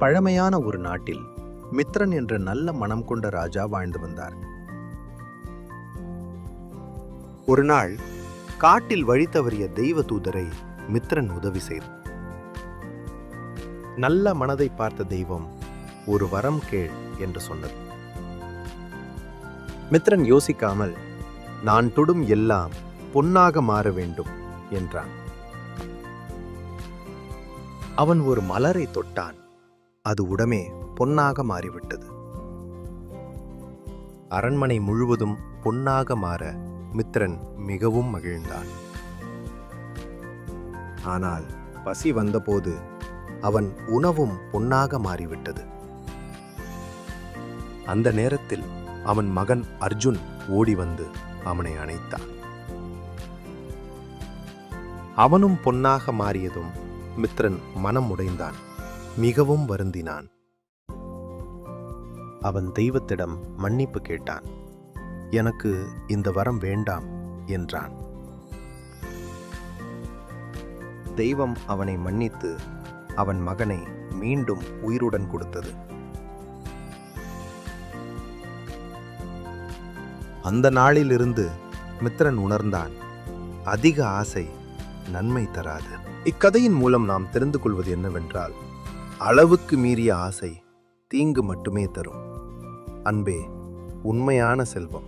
பழமையான ஒரு நாட்டில் மித்ரன் என்ற நல்ல மனம் கொண்ட ராஜா வாழ்ந்து வந்தார். ஒரு நாள் காட்டில் வழி தவறிய தெய்வ தூதரை மித்ரன் உதவி செய்தார். நல்ல மனதை பார்த்த தெய்வம் ஒரு வரம் கேள் என்று சொன்னது. மித்ரன் யோசிக்காமல், நான் தொடும் எல்லாம் பொன்னாக மாற வேண்டும் என்றான். அவன் ஒரு மலரை தொட்டான். அது உடனே பொன்னாக மாறிவிட்டது. அரண்மனை முழுவதும் பொன்னாக மாற மித்ரன் மிகவும் மகிழ்ந்தான். ஆனால் பசி வந்தபோது அவன் உணவும் பொன்னாக மாறிவிட்டது. அந்த நேரத்தில் அவன் மகன் அர்ஜுன் ஓடி வந்து அவனை அணைத்தான். அவனும் பொன்னாக மாறியதும் மித்ரன் மனம் உடைந்தான், மிகவும் வருந்தினான். அவன் தெய்வத்திடம் மன்னிப்பு கேட்டான். எனக்கு இந்த வரம் வேண்டாம் என்றான். தெய்வம் அவனை மன்னித்து அவன் மகனை மீண்டும் உயிருடன் கொடுத்தது. அந்த நாளிலிருந்து மித்ரன் உணர்ந்தான், அதிக ஆசை நன்மை தராது. இக்கதையின் மூலம் நாம் தெரிந்து கொள்வது என்னவென்றால், அளவுக்கு மீறிய ஆசை தீங்கு மட்டுமே தரும். அன்பே உண்மையான செல்வம்.